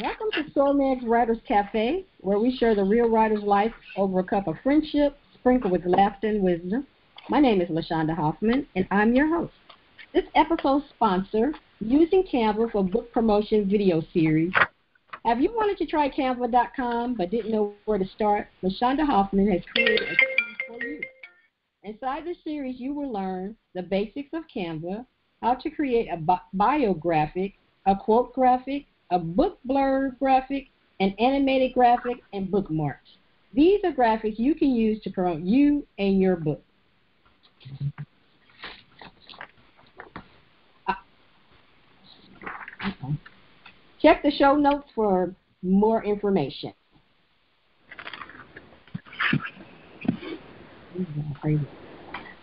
Welcome to SORMAG's Writers Café, where we share the real writer's life over a cup of friendship, sprinkled with laughter and wisdom. My name is LaShaunda Hoffman, and I'm your host. This episode's sponsor, Using Canva for Book Promotion video series. Have you wanted to try Canva.com but didn't know where to start? LaShaunda Hoffman has created a series for you. Inside the series, you will learn the basics of Canva, how to create a bio graphic, a quote graphic, a book blurb graphic, an animated graphic, and bookmarks. These are graphics you can use to promote you and your book. Check the show notes for more information.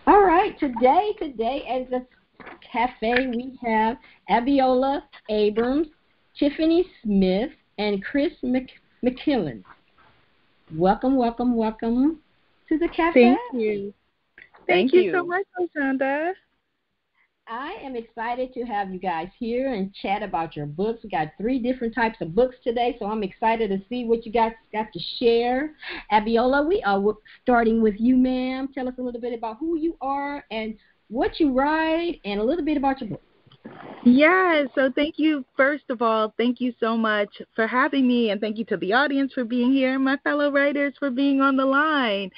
All right, today at the cafe we have Abiola Abrams, Tiffany Smith, and Chris McKillen. Welcome to the cafe. Thank you. Thank you so much, LaShaunda. I am excited to have you guys here and chat about your books. We got 3 different types of books today, so I'm excited to see what you guys got to share. Abiola, we are starting with you, ma'am. Tell us a little bit about who you are and what you write and a little bit about your book. Yeah, so thank you. First of all, thank you so much for having me, and thank you to the audience for being here and my fellow writers for being on the line.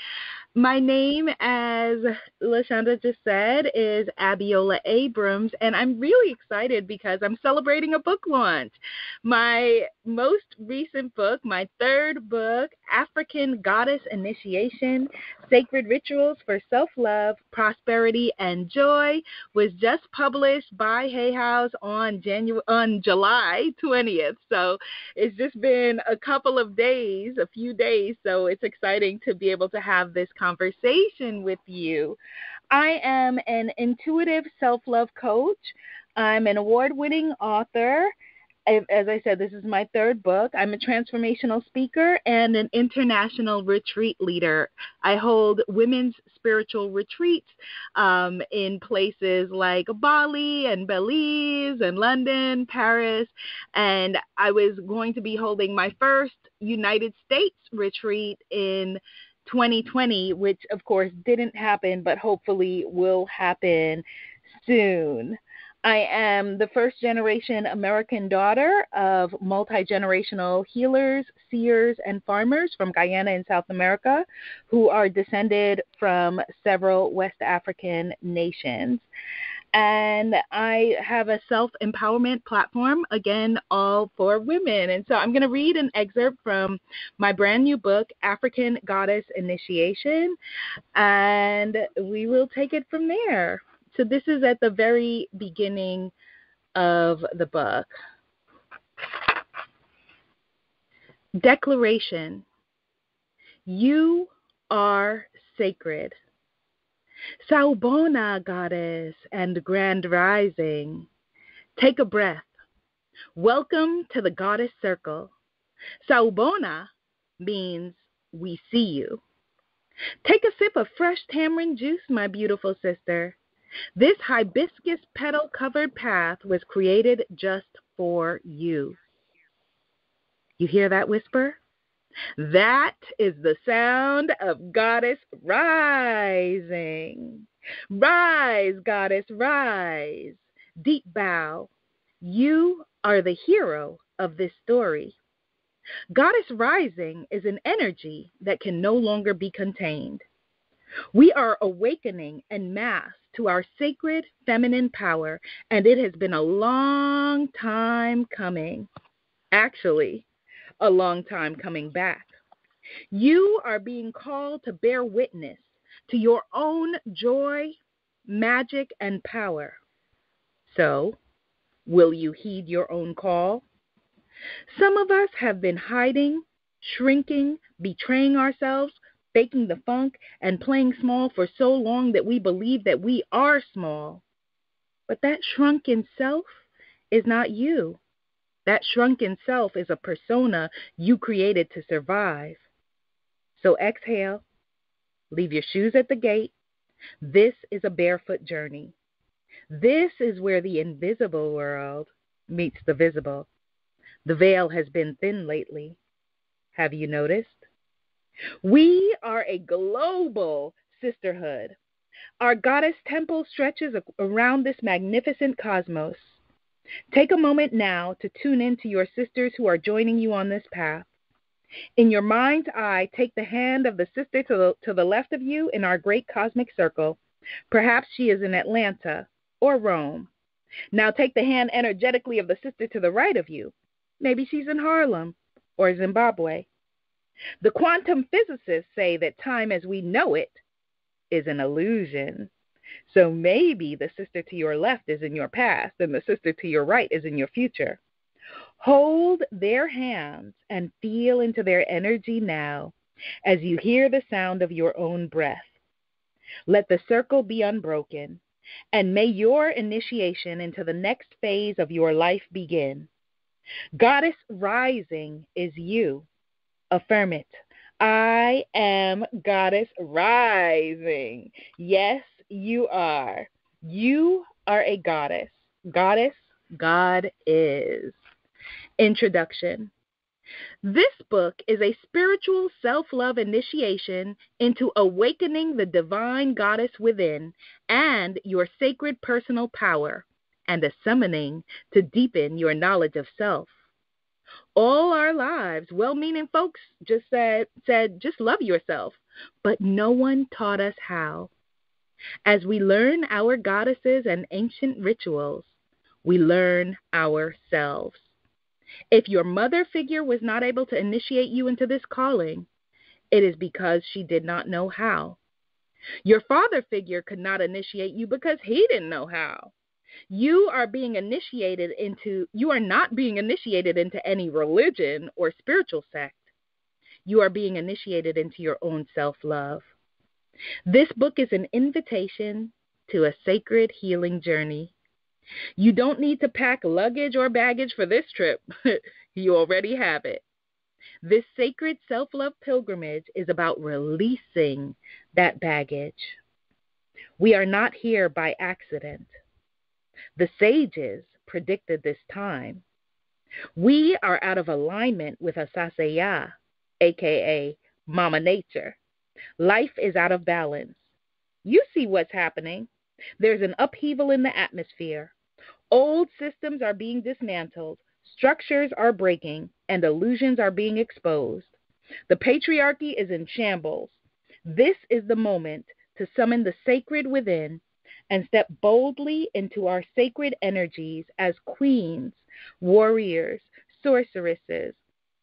My name, as LaShaunda just said, is Abiola Abrams, and I'm really excited because I'm celebrating a book launch. My most recent book, my 3rd book, African Goddess Initiation, Sacred Rituals for Self-Love, Prosperity, and Joy, was just published by Hay House on July 20th. So it's just been a few days, so it's exciting to be able to have this conversation with you. I am an intuitive self-love coach. I'm an award-winning author. As I said, this is my 3rd book. I'm a transformational speaker and an international retreat leader. I hold women's spiritual retreats in places like Bali and Belize and London, Paris, and I was going to be holding my first United States retreat in 2020, which of course didn't happen, but hopefully will happen soon. I am the first-generation American daughter of multi-generational healers, seers, and farmers from Guyana in South America who are descended from several West African nations. And I have a self-empowerment platform, again, all for women. And so I'm going to read an excerpt from my brand new book, African Goddess Initiation, and we will take it from there. So this is at the very beginning of the book. Declaration. You are sacred. Sawubona, goddess and grand rising. Take a breath. Welcome to the goddess circle. Sawubona means we see you. Take a sip of fresh tamarind juice, my beautiful sister. This hibiscus petal-covered path was created just for you. You hear that whisper? That is the sound of goddess rising. Rise, goddess, rise. Deep bow. You are the hero of this story. Goddess rising is an energy that can no longer be contained. We are awakening en masse to our sacred feminine power, and it has been a long time coming. Actually, a long time coming back. You are being called to bear witness to your own joy, magic, and power. So, will you heed your own call? Some of us have been hiding, shrinking, betraying ourselves, faking the funk, and playing small for so long that we believe that we are small. But that shrunken self is not you. That shrunken self is a persona you created to survive. So exhale, leave your shoes at the gate. This is a barefoot journey. This is where the invisible world meets the visible. The veil has been thin lately. Have you noticed? We are a global sisterhood. Our goddess temple stretches around this magnificent cosmos. Take a moment now to tune in to your sisters who are joining you on this path. In your mind's eye, take the hand of the sister to the left of you in our great cosmic circle. Perhaps she is in Atlanta or Rome. Now take the hand energetically of the sister to the right of you. Maybe she's in Harlem or Zimbabwe. The quantum physicists say that time as we know it is an illusion. So maybe the sister to your left is in your past and the sister to your right is in your future. Hold their hands and feel into their energy now as you hear the sound of your own breath. Let the circle be unbroken, and may your initiation into the next phase of your life begin. Goddess rising is you. Affirm it. I am Goddess rising. Yes, you are. You are a goddess. Goddess, God is. Introduction. This book is a spiritual self-love initiation into awakening the divine goddess within and your sacred personal power, and a summoning to deepen your knowledge of self. All our lives, well-meaning folks just said, just love yourself, but no one taught us how. As we learn our goddesses and ancient rituals, we learn ourselves. If your mother figure was not able to initiate you into this calling, it is because she did not know how. Your father figure could not initiate you because he didn't know how. You are not being initiated into any religion or spiritual sect. You are being initiated into your own self-love. This book is an invitation to a sacred healing journey. You don't need to pack luggage or baggage for this trip. You already have it. This sacred self-love pilgrimage is about releasing that baggage. We are not here by accident. The sages predicted this time. We are out of alignment with Asasaya, a.k.a. Mama Nature. Life is out of balance. You see what's happening. There's an upheaval in the atmosphere. Old systems are being dismantled, structures are breaking, and illusions are being exposed. The patriarchy is in shambles. This is the moment to summon the sacred within and step boldly into our sacred energies as queens, warriors, sorceresses,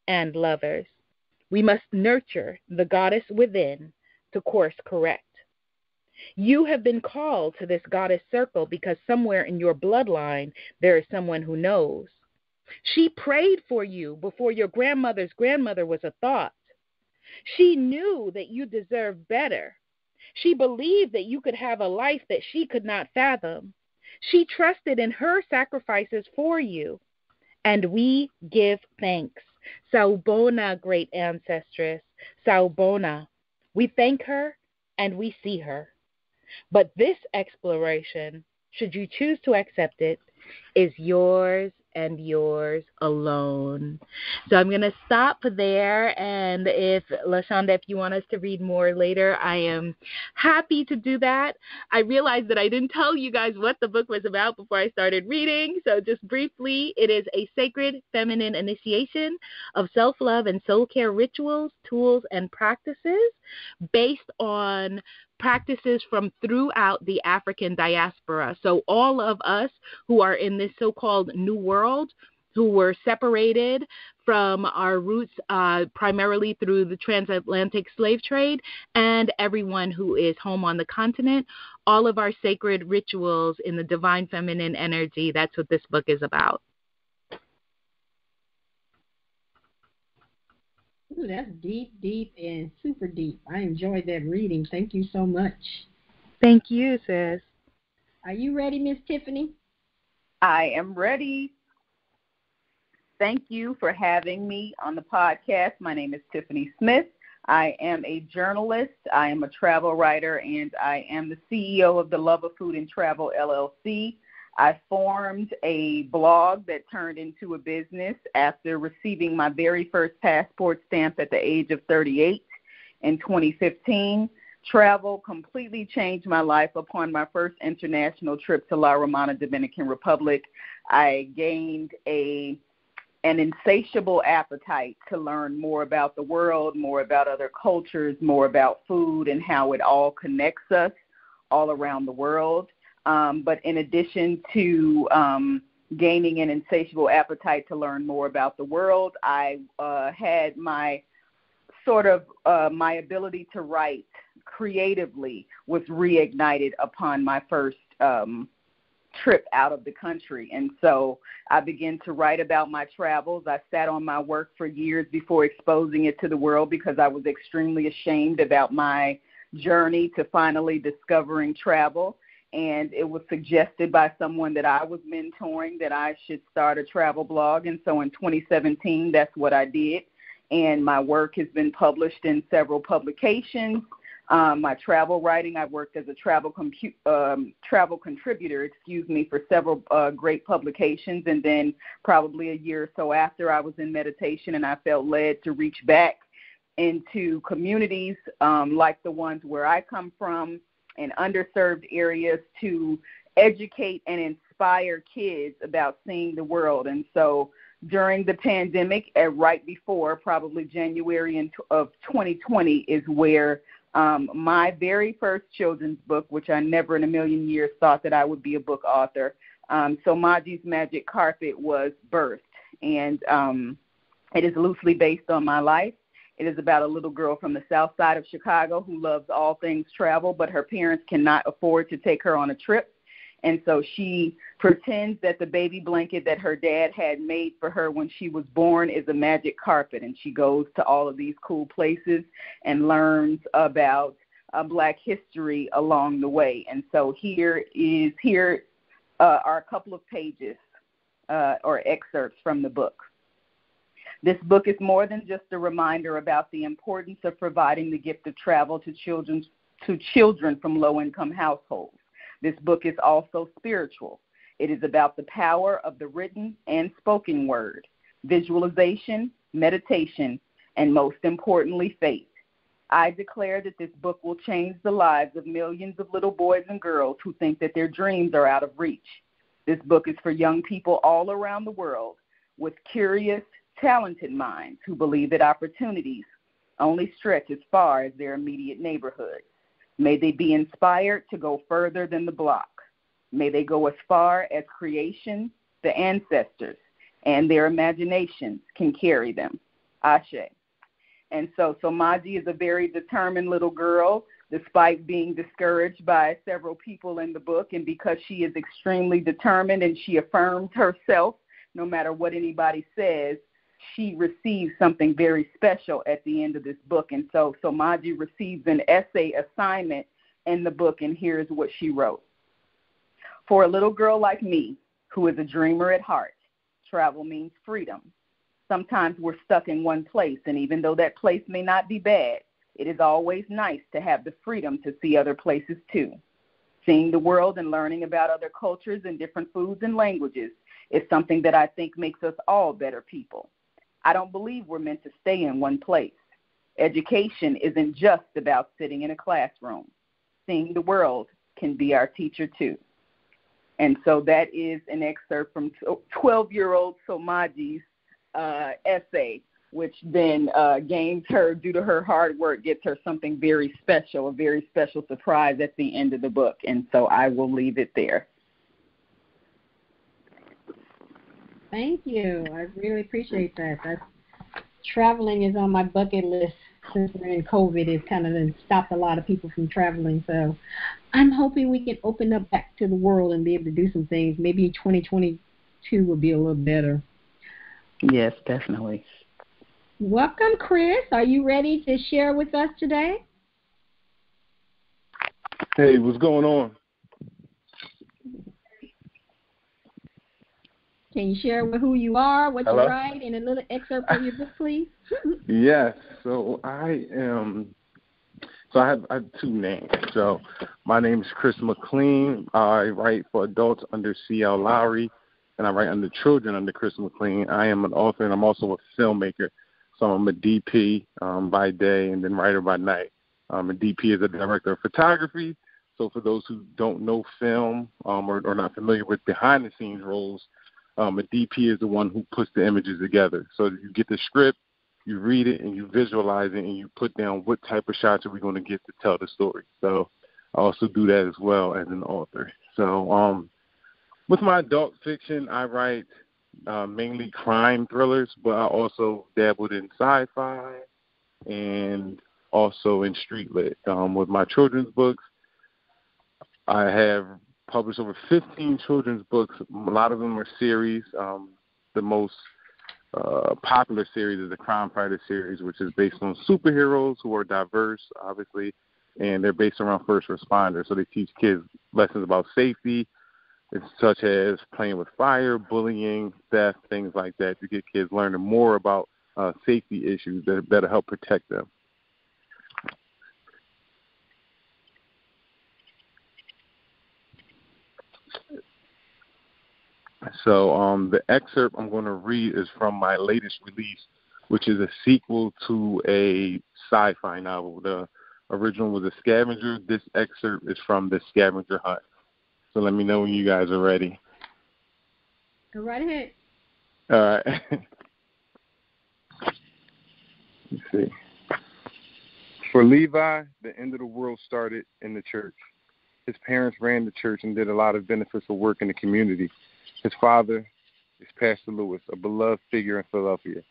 and lovers. We must nurture the goddess within to course correct. You have been called to this goddess circle because somewhere in your bloodline there is someone who knows. She prayed for you before your grandmother's grandmother was a thought. She knew that you deserved better. She believed that you could have a life that she could not fathom. She trusted in her sacrifices for you. And we give thanks. Sawubona, great ancestress. Sawubona. We thank her and we see her. But this exploration, should you choose to accept it, is yours and yours alone. So I'm going to stop there, and if LaShaunda, if you want us to read more later, I am happy to do that. I realized that I didn't tell you guys what the book was about before I started reading, so just briefly, it is a sacred feminine initiation of self-love and soul care rituals, tools, and practices based on practices from throughout the African diaspora. So all of us who are in this so-called New World, who were separated from our roots primarily through the transatlantic slave trade, and everyone who is home on the continent, all of our sacred rituals in the divine feminine energy, that's what this book is about. Ooh, that's deep, deep, and super deep. I enjoyed that reading. Thank you so much. Thank you, sis. Are you ready, Miss Tiffany? I am ready. Thank you for having me on the podcast. My name is Tiffany Smith. I am a journalist. I am a travel writer, and I am the CEO of the Love of Food and Travel, LLC. I formed a blog that turned into a business after receiving my very first passport stamp at the age of 38 in 2015. Travel completely changed my life upon my first international trip to La Romana, Dominican Republic. I gained an insatiable appetite to learn more about the world, more about other cultures, more about food and how it all connects us all around the world. But in addition to gaining an insatiable appetite to learn more about the world, I had my my ability to write creatively was reignited upon my first trip out of the country. And so I began to write about my travels. I sat on my work for years before exposing it to the world because I was extremely ashamed about my journey to finally discovering travel. And it was suggested by someone that I was mentoring that I should start a travel blog. And so in 2017, that's what I did. And my work has been published in several publications. My travel writing, I worked as a travel contributor, for several great publications. And then probably a year or so after, I was in meditation and I felt led to reach back into communities like the ones where I come from in underserved areas to educate and inspire kids about seeing the world. And so during the pandemic, right before probably January of 2020 is where my very first children's book, which I never in a million years thought that I would be a book author, Msomaji's Magic Carpet, was birthed. And it is loosely based on my life. It is about a little girl from the south side of Chicago who loves all things travel, but her parents cannot afford to take her on a trip. And so she pretends that the baby blanket that her dad had made for her when she was born is a magic carpet. And she goes to all of these cool places and learns about Black history along the way. And so here are a couple of pages or excerpts from the book. This book is more than just a reminder about the importance of providing the gift of travel to children from low-income households. This book is also spiritual. It is about the power of the written and spoken word, visualization, meditation, and most importantly, faith. I declare that this book will change the lives of millions of little boys and girls who think that their dreams are out of reach. This book is for young people all around the world with curious, talented minds who believe that opportunities only stretch as far as their immediate neighborhoods. May they be inspired to go further than the block. May they go as far as creation, the ancestors, and their imaginations can carry them. Ashe. And so Msomaji is a very determined little girl, despite being discouraged by several people in the book. And because she is extremely determined and she affirms herself, no matter what anybody says, she receives something very special at the end of this book. And so Msomaji receives an essay assignment in the book, and here's what she wrote. For a little girl like me, who is a dreamer at heart, travel means freedom. Sometimes we're stuck in one place, and even though that place may not be bad, it is always nice to have the freedom to see other places too. Seeing the world and learning about other cultures and different foods and languages is something that I think makes us all better people. I don't believe we're meant to stay in one place. Education isn't just about sitting in a classroom. Seeing the world can be our teacher too. And so that is an excerpt from 12-year-old Msomaji's essay, which then gains her, due to her hard work, gets her something very special, a very special surprise at the end of the book. And so I will leave it there. Thank you. I really appreciate that. Traveling is on my bucket list since we're in COVID. It's kind of stopped a lot of people from traveling. So I'm hoping we can open up back to the world and be able to do some things. Maybe 2022 will be a little better. Yes, definitely. Welcome, Chris. Are you ready to share with us today? Hey, what's going on? Can you share with who you are, what Hello? you write, and a little excerpt from your book, please? Yes. So I am So I have two names. So my name is Chris McLean. I write for adults under C.L. Lowry, and I write under children under Chris McLean. I am an author, and I'm also a filmmaker. So I'm a DP by day and then writer by night. A DP is a director of photography. So for those who don't know film or not familiar with behind-the-scenes roles, a DP is the one who puts the images together. So you get the script, you read it, and you visualize it, and you put down what type of shots are we going to get to tell the story. So I also do that as well as an author. So with my adult fiction, I write mainly crime thrillers, but I also dabbled in sci-fi and also in street lit. With my children's books, I have published over 15 children's books. A lot of them are series. The most popular series is the Crime Fighter series, which is based on superheroes who are diverse, obviously, and they're based around first responders. So they teach kids lessons about safety, such as playing with fire, bullying, theft, things like that, to get kids learning more about safety issues that'll help protect them. So the excerpt I'm going to read is from my latest release, which is a sequel to a sci-fi novel. The original was A Scavenger. This excerpt is from The Scavenger Hunt. So let me know when you guys are ready. Go right ahead. All right. Let's see. For Levi, the end of the world started in the church. His parents ran the church and did a lot of beneficial work in the community. His father is Pastor Lewis, a beloved figure in Philadelphia.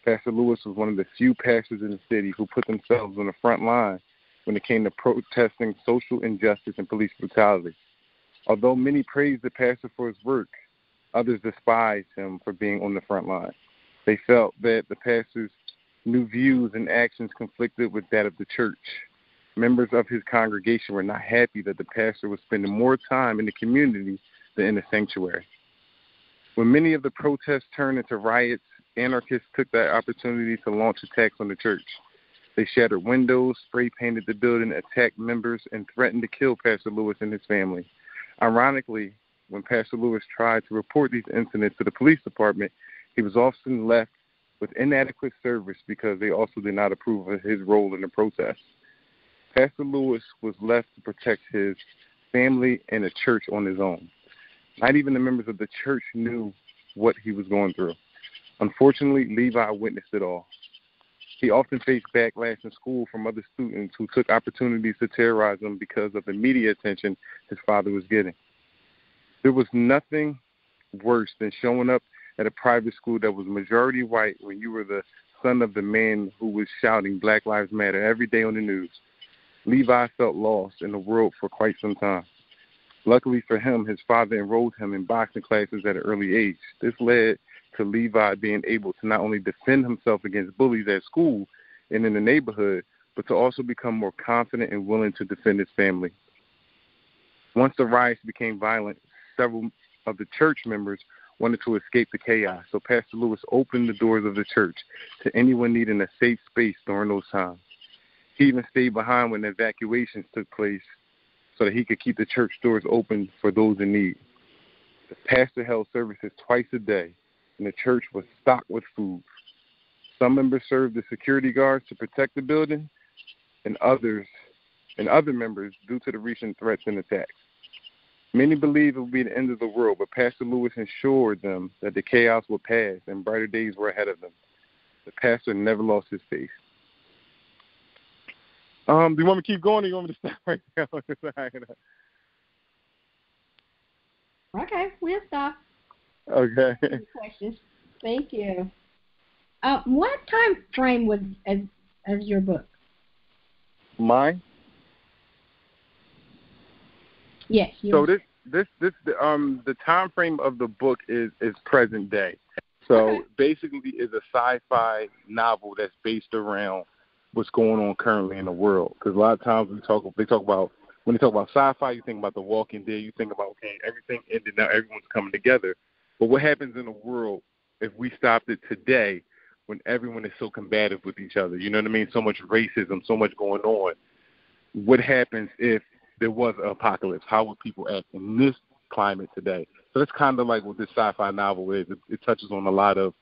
Pastor Lewis was one of the few pastors in the city who put themselves on the front line when it came to protesting social injustice and police brutality. Although many praised the pastor for his work, others despised him for being on the front line. They felt that the pastor's new views and actions conflicted with that of the church. Members of his congregation were not happy that the pastor was spending more time in the community than in the sanctuary. When many of the protests turned into riots, anarchists took that opportunity to launch attacks on the church. They shattered windows, spray-painted the building, attacked members, and threatened to kill Pastor Lewis and his family. Ironically, when Pastor Lewis tried to report these incidents to the police department, he was often left with inadequate service because they also did not approve of his role in the protest. Pastor Lewis was left to protect his family and the church on his own. Not even the members of the church knew what he was going through. Unfortunately, Levi witnessed it all. He often faced backlash in school from other students who took opportunities to terrorize him because of the media attention his father was getting. There was nothing worse than showing up at a private school that was majority white when you were the son of the man who was shouting Black Lives Matter every day on the news. Levi felt lost in the world for quite some time. Luckily for him, his father enrolled him in boxing classes at an early age. This led to Levi being able to not only defend himself against bullies at school and in the neighborhood, but to also become more confident and willing to defend his family. Once the riots became violent, several of the church members wanted to escape the chaos, so Pastor Lewis opened the doors of the church to anyone needing a safe space during those times. He even stayed behind when the evacuations took place so that he could keep the church doors open for those in need. The pastor held services twice a day, and the church was stocked with food. Some members served as security guards to protect the building, and other members due to the recent threats and attacks. Many believed it would be the end of the world, but Pastor Lewis assured them that the chaos would pass and brighter days were ahead of them. The pastor never lost his faith. Do you want me to keep going, or you want me to stop right now? Okay, we'll stop. Okay. Questions. Thank you. What time frame was as your book? Mine? Yes. So the time frame of the book is present day. So basically, it's a sci-fi novel that's based around what's going on currently in the world. Because a lot of times when they talk about sci-fi, you think about The Walking Dead, you think about, okay, everything ended, now everyone's coming together. But what happens in the world if we stopped it today when everyone is so combative with each other? You know what I mean? So much racism, so much going on. what happens if there was an apocalypse? How would people act in this climate today? So that's kind of like what this sci-fi novel is. It touches on a lot of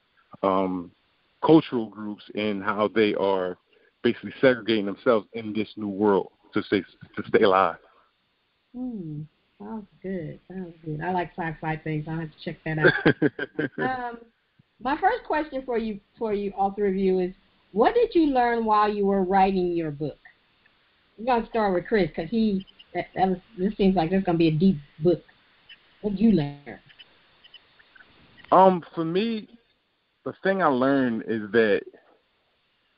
cultural groups and how they are basically segregating themselves in this new world to stay alive. Sounds good. I like sci-fi things. I'll have to check that out. My first question for you, all three of you, is what did you learn while you were writing your book? We're going to start with Chris because this seems like this is going to be a deep book. What did you learn? For me, the thing I learned is that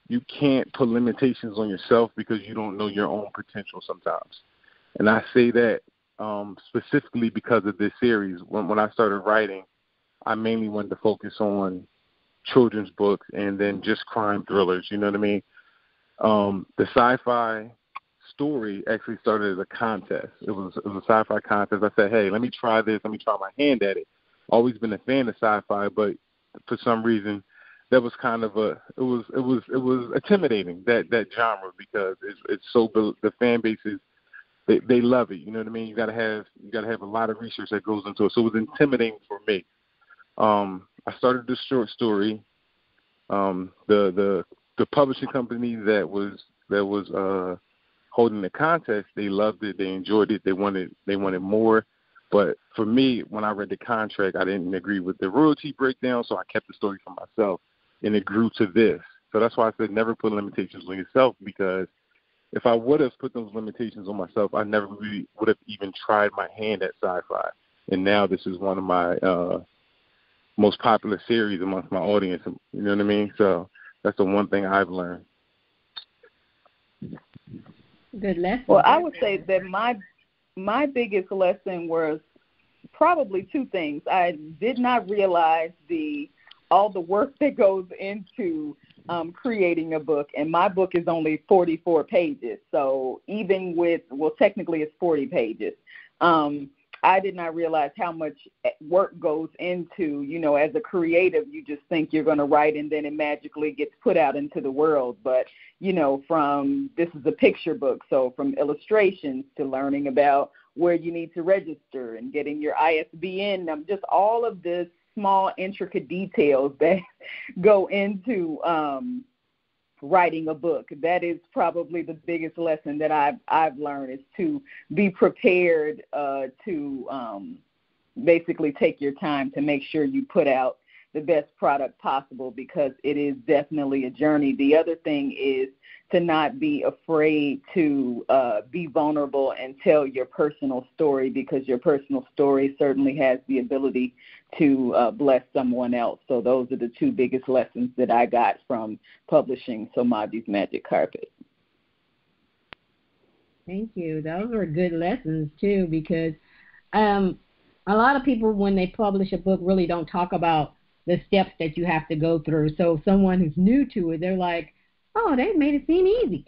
you can't put limitations on yourself because you don't know your own potential sometimes. And I say that specifically because of this series. When I started writing, I mainly wanted to focus on children's books and then just crime thrillers, you know what I mean? The sci-fi story actually started as a contest. It was a sci-fi contest. I said, hey, let me try this. Let me try my hand at it. Always been a fan of sci-fi, but for some reason that was kind of it was intimidating, that genre, because it's so, the fan bases, they love it, you know what I mean? You gotta have a lot of research that goes into it. So it was intimidating for me. I started this short story. The publishing company that was holding the contest, they loved it, they enjoyed it, they wanted more. But for me, when I read the contract, I didn't agree with the royalty breakdown, so I kept the story for myself, and it grew to this. So that's why I said never put limitations on yourself, because if I would have put those limitations on myself, I never really would have even tried my hand at sci-fi. And now this is one of my most popular series amongst my audience, you know what I mean? So that's the one thing I've learned. Good lesson. Well, I would say that my biggest lesson was probably two things. I did not realize all the work that goes into creating a book, and my book is only 44 pages. So even technically it's 40 pages. I did not realize how much work goes into, as a creative, you just think you're going to write and then it magically gets put out into the world. But, this is a picture book, so from illustrations to learning about where you need to register and getting your ISBN, just all of the small intricate details that go into writing a book. That is probably the biggest lesson that I've learned, is to be prepared to basically take your time to make sure you put out the best product possible, because it is definitely a journey. The other thing is to not be afraid to be vulnerable and tell your personal story, because your personal story certainly has the ability to bless someone else. So those are the two biggest lessons that I got from publishing Msomaji's Magic Carpet. Thank you. Those are good lessons, too, because a lot of people, when they publish a book, really don't talk about the steps that you have to go through. So someone who's new to it, they're like, oh, they made it seem easy.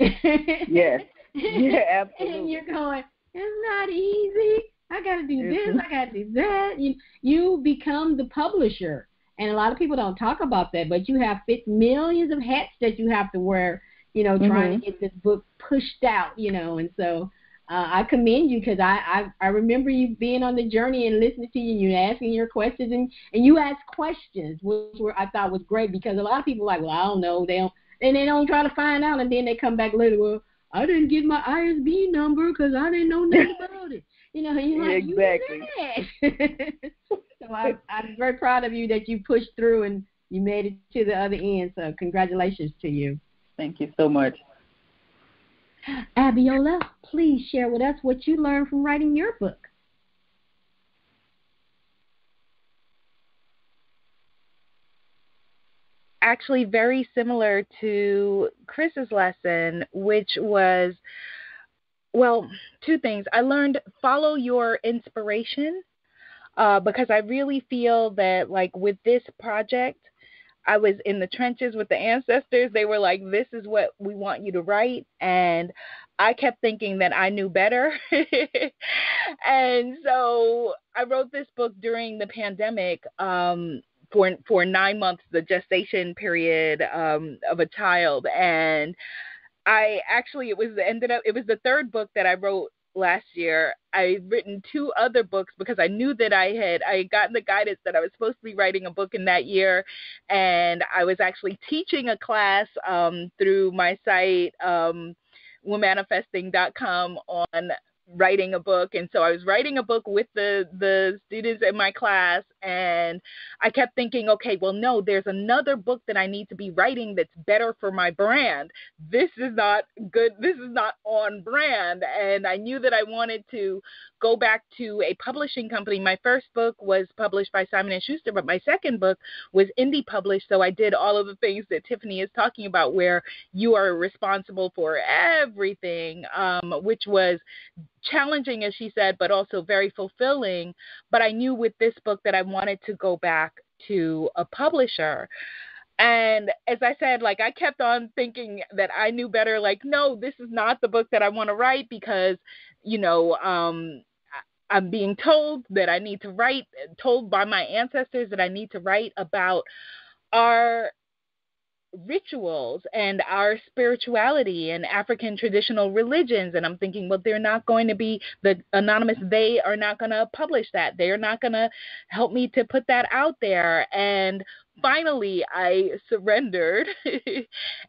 Yes. Yeah, absolutely. And you're going, it's not easy. I got to do this. I got to do that. You become the publisher. And a lot of people don't talk about that, but you have millions of hats that you have to wear, trying to get this book pushed out, and so I commend you, because I remember you being on the journey and listening to you, and you asking your questions, and you ask questions, which I thought was great, because a lot of people are like, well, I don't know, they don't try to find out, and then they come back later, well, I didn't get my ISB number because I didn't know nothing about it. And you're like, exactly. You did. So I'm very proud of you that you pushed through and you made it to the other end. So congratulations to you. Thank you so much. Abiola, please share with us what you learned from writing your book. Actually, very similar to Chris's lesson, which was, well, two things. I learned follow your inspiration, because I really feel that, like, with this project, I was in the trenches with the ancestors. They were like, this is what we want you to write. And I kept thinking that I knew better. And so I wrote this book during the pandemic, for 9 months, the gestation period of a child. And it was the third book that I wrote last year. I had written 2 other books because I knew that I had gotten the guidance that I was supposed to be writing a book in that year, and I was actually teaching a class through my site, womanifesting.com, on writing a book. And so I was writing a book with the students in my class, and I kept thinking, okay, well, no, there's another book that I need to be writing that's better for my brand. This is not good. This is not on brand. And I knew that I wanted to go back to a publishing company. My first book was published by Simon & Schuster, but my second book was indie published. So I did all of the things that Tiffany is talking about, where you are responsible for everything, which was challenging, as she said, but also very fulfilling. But I knew with this book that I wanted to go back to a publisher. And as I said, like, I kept on thinking that I knew better. Like, no, this is not the book that I want to write because, you know, I'm being told that I need to write, told by my ancestors that I need to write about our rituals and our spirituality and African traditional religions. And I'm thinking, well, they're not going to be, the anonymous, they are not going to publish that. They're not going to help me to put that out there. And finally, I surrendered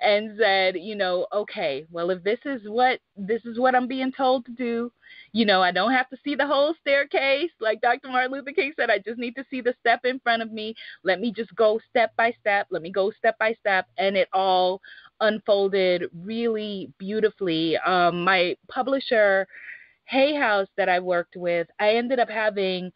and said, you know, okay, well, if this is what I'm being told to do, you know, I don't have to see the whole staircase. Like Dr. Martin Luther King said, I just need to see the step in front of me. Let me just go step by step. Let me go step by step. And it all unfolded really beautifully. My publisher, Hay House, that I worked with, I ended up having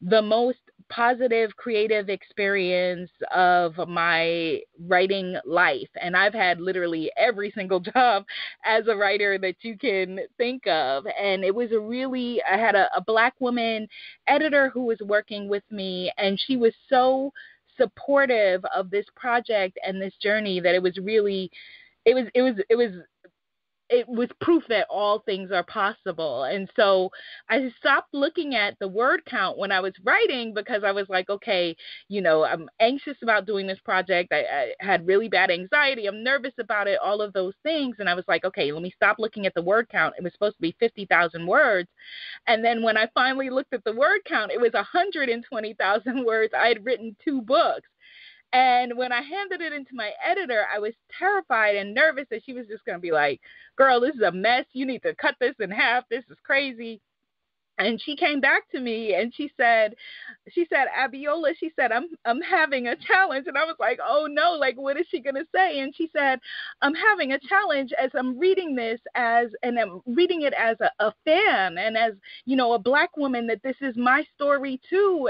the most positive creative experience of my writing life. And I've had literally every single job as a writer that you can think of. And it was I had a Black woman editor who was working with me, and she was so supportive of this project and this journey that it was really, it was proof that all things are possible. And so I stopped looking at the word count when I was writing, because I was like, okay, you know, I'm anxious about doing this project. I had really bad anxiety. I'm nervous about it, all of those things. And I was like, okay, let me stop looking at the word count. It was supposed to be 50,000 words. And then when I finally looked at the word count, it was 120,000 words. I had written 2 books. And when I handed it into my editor, I was terrified and nervous that she was just going to be like, girl, this is a mess. You need to cut this in half. This is crazy. And she came back to me and she said, Abiola, she said, I'm having a challenge. And I was like, oh no, like, what is she going to say? And she said, I'm having a challenge as I'm reading this and I'm reading it as a fan and as, you know, a Black woman, that this is my story too.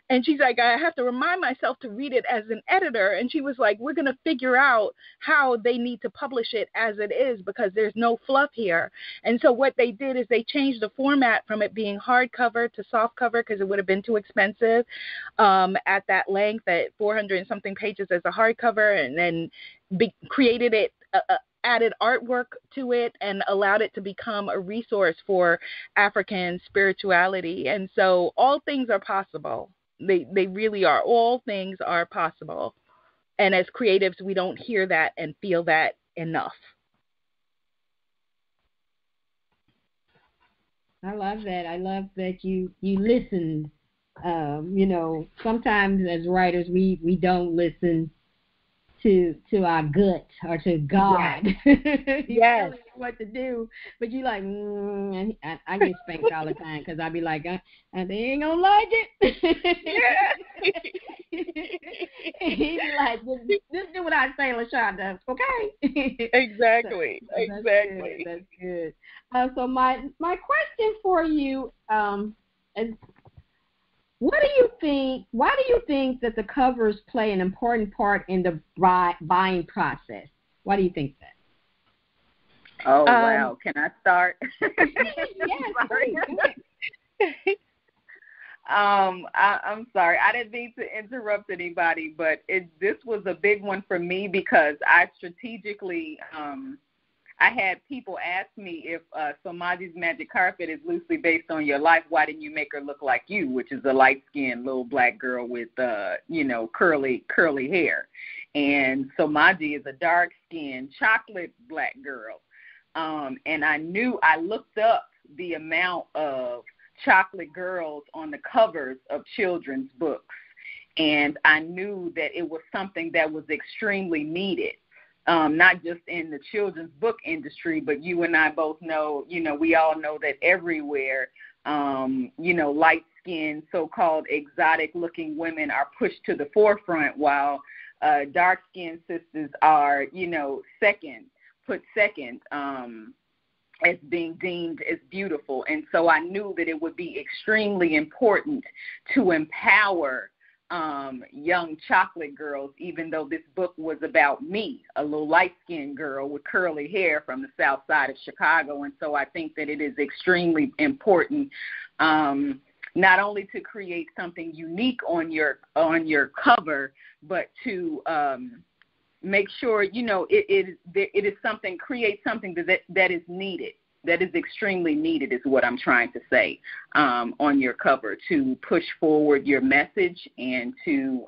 And she's like, I have to remind myself to read it as an editor. And she was like, we're going to figure out how they need to publish it as it is, because there's no fluff here. And so what they did is they changed the format from it being hardcover to softcover, because it would have been too expensive at that length, at 400 and something pages as a hardcover, and then created it, added artwork to it, and allowed it to become a resource for African spirituality. And so all things are possible. They really are. All things are possible. And as creatives, we don't hear that and feel that enough. I love that. I love that you listened. You know, sometimes as writers, we don't listen to our gut or to God. Yes. He's telling you what to do, but you like, I get spanked all the time, because I be like, they ain't gonna like it. He be like, just do what I say, LaShaunda, okay? Exactly. That's good. So my question for you is, why do you think that the covers play an important part in the buying process? Why do you think that? Oh, wow. Can I start? Yes, sorry. I'm sorry. I didn't mean to interrupt anybody, but this was a big one for me, because I strategically I had people ask me if Msomaji's Magic Carpet is loosely based on your life, why didn't you make her look like you, which is a light-skinned little Black girl with, curly hair. and Msomaji is a dark-skinned chocolate black girl. And I looked up the amount of chocolate girls on the covers of children's books, and I knew that it was something that was extremely needed, not just in the children's book industry, but you and I both know, we all know that everywhere, light-skinned, so-called exotic-looking women are pushed to the forefront, while dark-skinned sisters are, put second, as being deemed as beautiful. And so I knew that it would be extremely important to empower young chocolate girls, even though this book was about me, a little light-skinned girl with curly hair from the south side of Chicago. And so I think that it is extremely important not only to create something unique on your cover, but to make sure, it is something, create something that is needed, that is extremely needed, is what I'm trying to say, on your cover, to push forward your message and to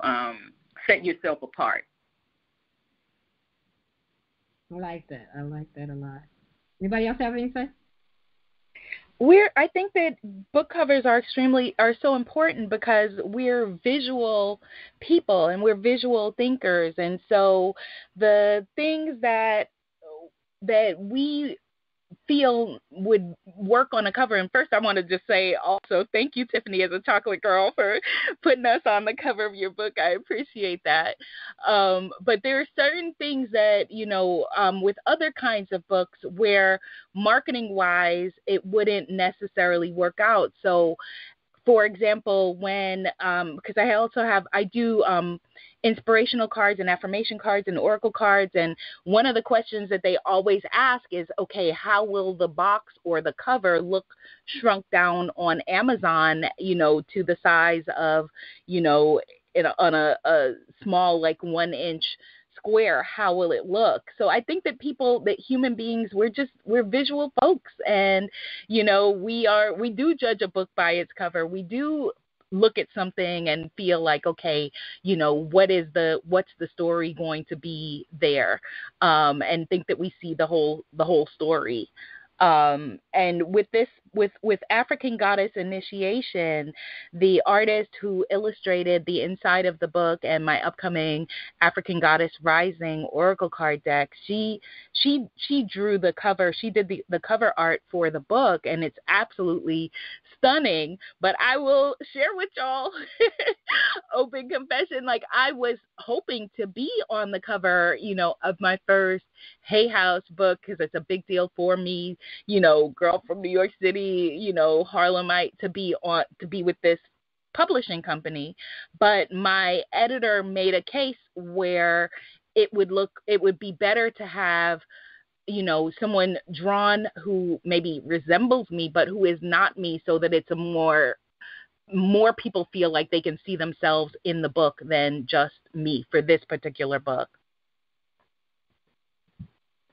set yourself apart. I like that a lot. Anybody else have anything to say? I think that book covers are so important because we're visual people and we're visual thinkers, and so the things that we feel would work on a cover. And first I want to just say also thank you, Tiffany, as a chocolate girl, for putting us on the cover of your book. I appreciate that. But there are certain things that, with other kinds of books where marketing wise, it wouldn't necessarily work out. So for example, when, because I do inspirational cards and affirmation cards and oracle cards, and one of the questions that they always ask is, okay, how will the box or the cover look shrunk down on Amazon, to the size of, on a small, like 1-inch square, how will it look? So I think that human beings, we're visual folks, and we do judge a book by its cover. We do look at something and feel like, okay, what's the story going to be there, and think that we see the whole story. And with African Goddess Initiation, the artist who illustrated the inside of the book and my upcoming African Goddess Rising Oracle card deck, she drew the cover. She did the cover art for the book, and it's absolutely stunning. But I will share with y'all, open confession, like I was hoping to be on the cover, of my first Hay House book, because it's a big deal for me, girl from New York City, Harlemite, to be with this publishing company. But my editor made a case where it would be better to have, someone drawn who maybe resembles me, but who is not me, so that it's a more people feel like they can see themselves in the book than just me for this particular book.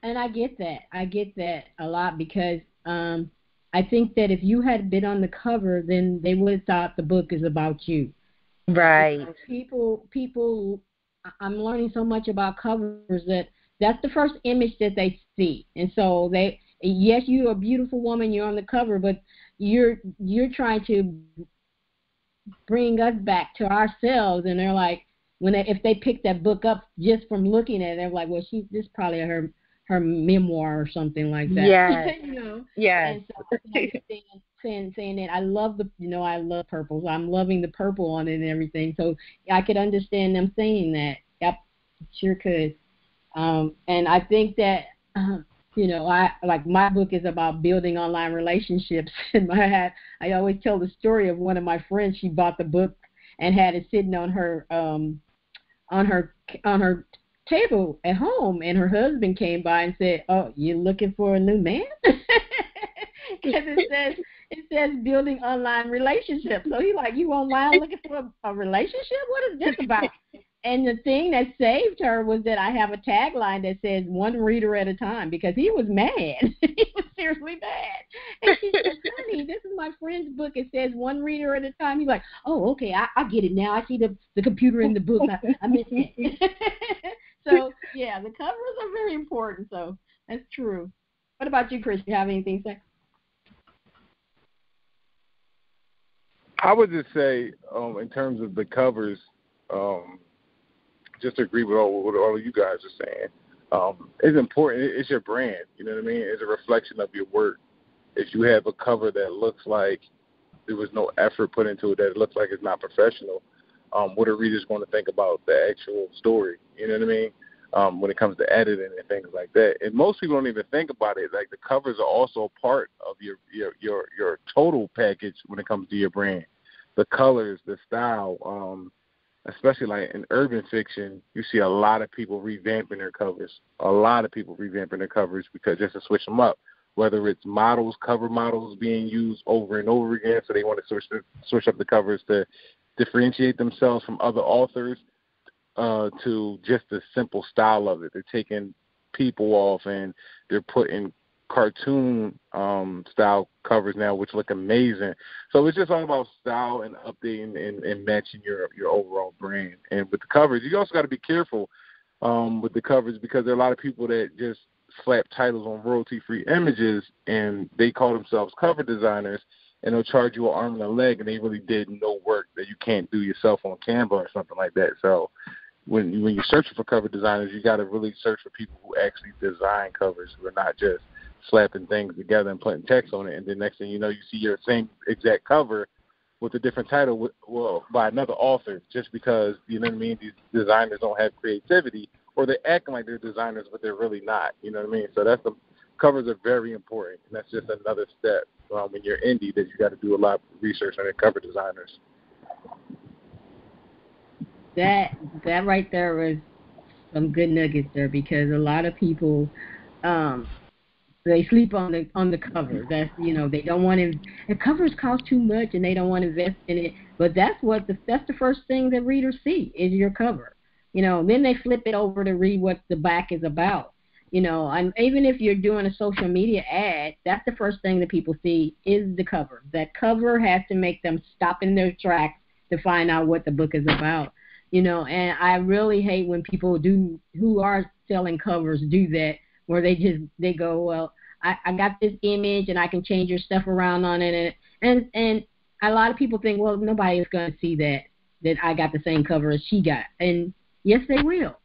And I get that a lot, because I think that if you had been on the cover, then they would have thought the book is about you. Right. People, I'm learning so much about covers that's the first image that they see. And so yes, you're a beautiful woman, you're on the cover, but you're trying to bring us back to ourselves. And they're like, if they pick that book up just from looking at it, they're like, well, this is probably her memoir or something like that. Yes. Yes. And so saying that I love I love purples. I'm loving the purple on it and everything. So I could understand them saying that. Yep, sure could. And I think that I like, my book is about building online relationships. And I always tell the story of one of my friends. She bought the book and had it sitting on her table at home, and her husband came by and said, "Oh, you're looking for a new man?" Because it says building online relationships. So he's like, "You online looking for a relationship? What is this about?" And the thing that saved her was that I have a tagline that says "one reader at a time," because he was mad. He was seriously mad. And she said, "Honey, this is my friend's book. It says one reader at a time." He's like, "Oh, okay, I get it now. I see the computer in the book. I missed it." So, yeah, the covers are very important. So that's true. What about you, Chris? Do you have anything to say? I would just say, in terms of the covers, just to agree with what all of you guys are saying. It's important. It's your brand. You know what I mean? It's a reflection of your work. If you have a cover that looks like there was no effort put into it, that it looks like it's not professional, what are readers going to think about the actual story? You know what I mean? When it comes to editing and things like that. And most people don't even think about it. Like, the covers are also part of your total package when it comes to your brand. The colors, the style, especially like in urban fiction, you see a lot of people revamping their covers. Because just to switch them up. Whether it's cover models being used over and over again, so they want to switch up the covers to differentiate themselves from other authors, to just the simple style of it. They're taking people off and they're putting cartoon style covers now, which look amazing. So it's just all about style and updating and matching your overall brand. And with the covers, you also got to be careful with the covers, because there are a lot of people that just slap titles on royalty-free images and they call themselves cover designers, and they'll charge you an arm and a leg, and they really did no work that you can't do yourself on Canva or something like that. So when you're searching for cover designers, you got to really search for people who actually design covers, who are not just slapping things together and putting text on it, and then next thing you know, you see your same exact cover with a different title by another author, just because, you know what I mean, these designers don't have creativity, or they're acting like they're designers, but they're really not, you know what I mean? So covers are very important, and that's just another step when you're indie, that you got to do a lot of research on the cover designers. That right there was some good nuggets there, because a lot of people they sleep on the cover. That's, they don't want to. The covers cost too much, and they don't want to invest in it. But that's the first thing that readers see is your cover. Then they flip it over to read what the back is about. And even if you're doing a social media ad, that's the first thing that people see is the cover. That cover has to make them stop in their tracks to find out what the book is about. And I really hate when people who are selling covers do that, where they go, well, I got this image and I can change your stuff around on it, and a lot of people think, well, nobody is going to see that I got the same cover as she got, and yes, they will.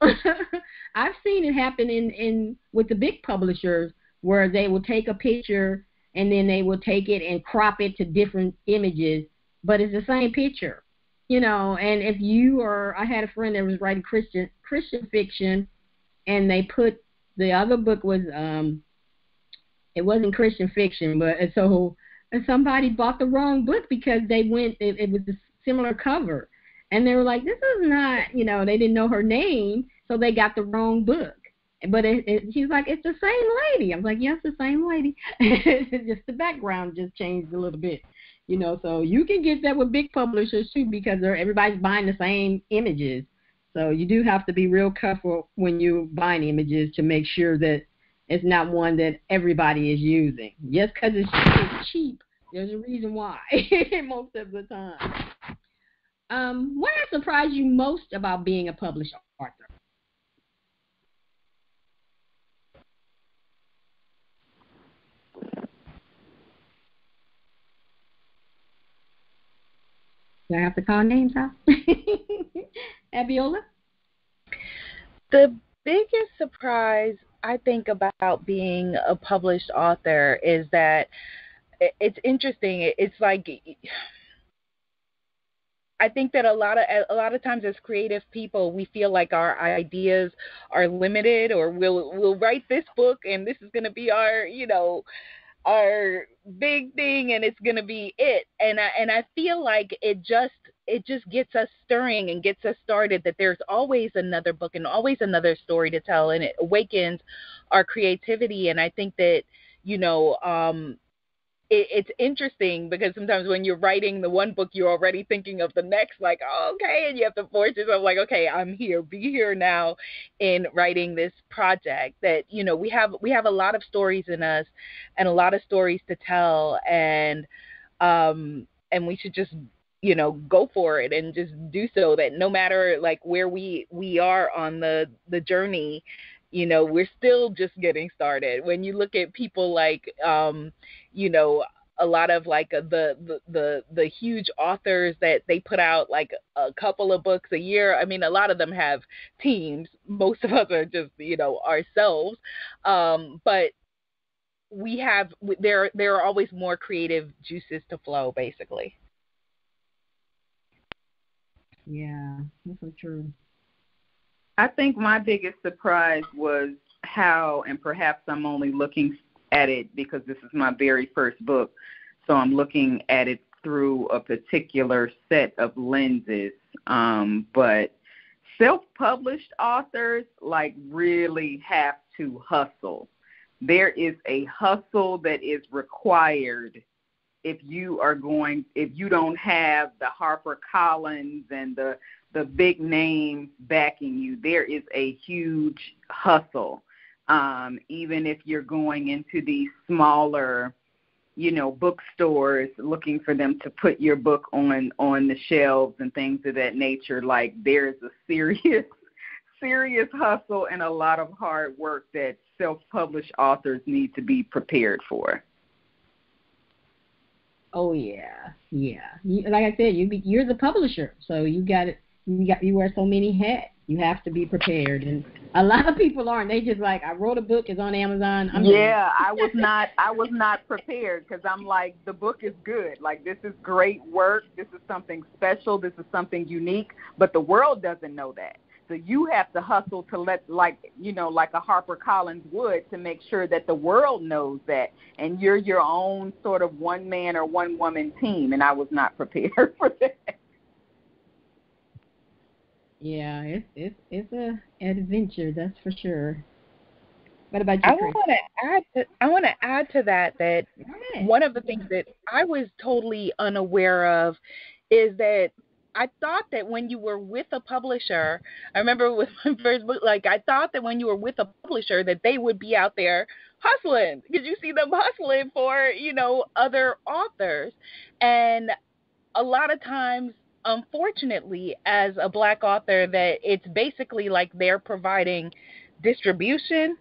I've seen it happen in with the big publishers, where they will take a picture and then they will take it and crop it to different images, but it's the same picture. And if I had a friend that was writing Christian fiction, and they put the other book was it wasn't Christian fiction, but so somebody bought the wrong book because it was a similar cover, and they were like, this is not, they didn't know her name, so they got the wrong book. But she's like, it's the same lady. I'm like, yes, the same lady. Just the background just changed a little bit. So you can get that with big publishers too, because everybody's buying the same images. So you do have to be real careful when you're buying images to make sure that it's not one that everybody is using. Just because it's cheap, there's a reason why most of the time. What has surprised you most about being a published author? Do I have to call names out? Abiola? The biggest surprise I think about being a published author is that it's interesting. It's like, I think that a lot of times as creative people, we feel like our ideas are limited, or we'll write this book and this is going to be our big thing, and it's going to be it. And I feel like it just gets us stirring and gets us started, that there's always another book and always another story to tell, and it awakens our creativity. And I think that, it's interesting, because sometimes when you're writing the one book, you're already thinking of the next, like, oh, okay, and you have to force yourself, like, okay, I'm here, be here now in writing this project. That, we have a lot of stories in us and a lot of stories to tell, and we should just go for it and just do so, that no matter like where we are on the journey, we're still just getting started. When you look at people like, a lot of like the huge authors that they put out like a couple of books a year. I mean, a lot of them have teams. Most of us are just, ourselves. But there are always more creative juices to flow, basically. Yeah, that's so true. I think my biggest surprise was how, and perhaps I'm only looking at it because this is my very first book, so I'm looking at it through a particular set of lenses. But self-published authors like really have to hustle. There is a hustle that is required if you don't have the HarperCollins and the big names backing you. There is a huge hustle. Even if you're going into these smaller, bookstores looking for them to put your book on the shelves and things of that nature, like there's a serious hustle and a lot of hard work that self-published authors need to be prepared for. Oh yeah. Like I said, you're the publisher, so you wear so many hats. You have to be prepared, and a lot of people aren't. They just like, I wrote a book, it's on Amazon. I was not prepared because I'm like, the book is good. Like, this is great work. This is something special. This is something unique, but the world doesn't know that. So you have to hustle to let, like a HarperCollins would, to make sure that the world knows that, and you're your own sort of one man or one woman team. And I was not prepared for that. Yeah, it's a adventure, that's for sure. What about you, Chris? I want to add to that one of the things that I was totally unaware of is that I thought that when you were with a publisher, I remember with my first book, like I thought that when you were with a publisher that they would be out there hustling, because you see them hustling for, other authors. And a lot of times, unfortunately, as a Black author, that it's basically like they're providing distribution,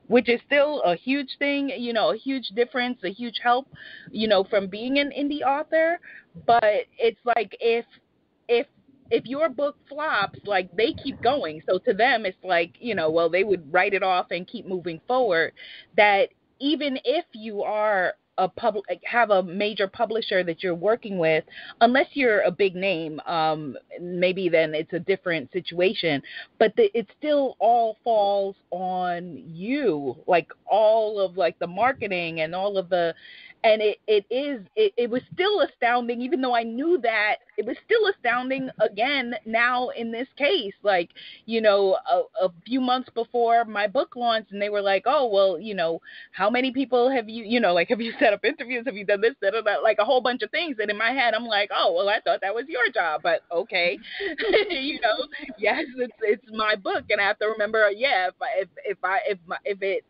which is still a huge thing, a huge difference, a huge help, from being an indie author. But it's like if your book flops, like they keep going. So to them, it's like, well, they would write it off and keep moving forward. That even if you are have a major publisher that you're working with, unless you're a big name, maybe then it's a different situation. But it still all falls on you, like all of like the marketing and all of the. And it was still astounding, even though I knew that, it was still astounding again now in this case, like, a few months before my book launched, and they were like, oh, well, how many people have you, like, have you set up interviews? Have you done this, that, like a whole bunch of things. And in my head, I'm like, oh, well, I thought that was your job, but okay. Yes, it's my book. And I have to remember, if it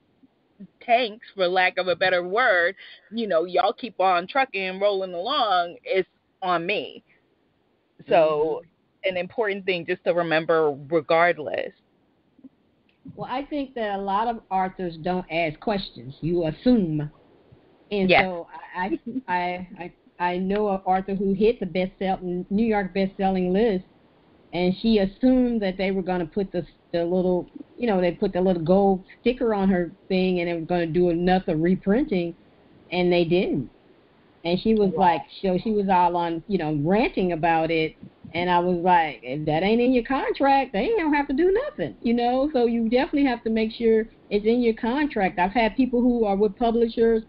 tanks, for lack of a better word, y'all keep on trucking and rolling along, it's on me. So an important thing just to remember regardless. Well, I think that a lot of authors don't ask questions. You assume. And so I know an author who hit the New York best-selling list, and she assumed that they were going to put the little, they put the little gold sticker on her thing, and they were going to do another reprinting, and they didn't. And she was like, she was all on, ranting about it, and I was like, if that ain't in your contract, they don't have to do nothing, So you definitely have to make sure it's in your contract. I've had people who are with publishers,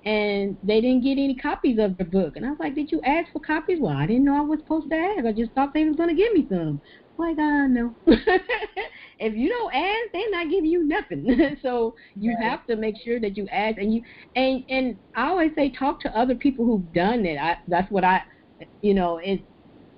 and they didn't get any copies of the book. And I was like, did you ask for copies? Well, I didn't know I was supposed to ask. I just thought they was going to give me some. Like, no. If you don't ask, they're not giving you nothing. So you have to make sure that you ask. And I always say, talk to other people who've done it. That's what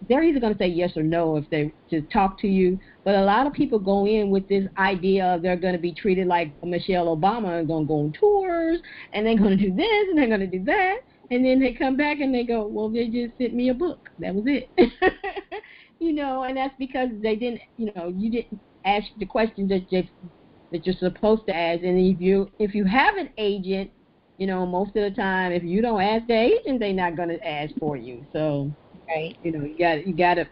they're either going to say yes or no if they to talk to you. But a lot of people go in with this idea of they're going to be treated like Michelle Obama and going to go on tours, and they're going to do this and they're going to do that. And then they come back and they go, well, they just sent me a book. That was it. And that's because they didn't, you didn't ask the questions that you're supposed to ask. And if you have an agent, most of the time, if you don't ask the agent, they're not going to ask for you. So, right. You got to,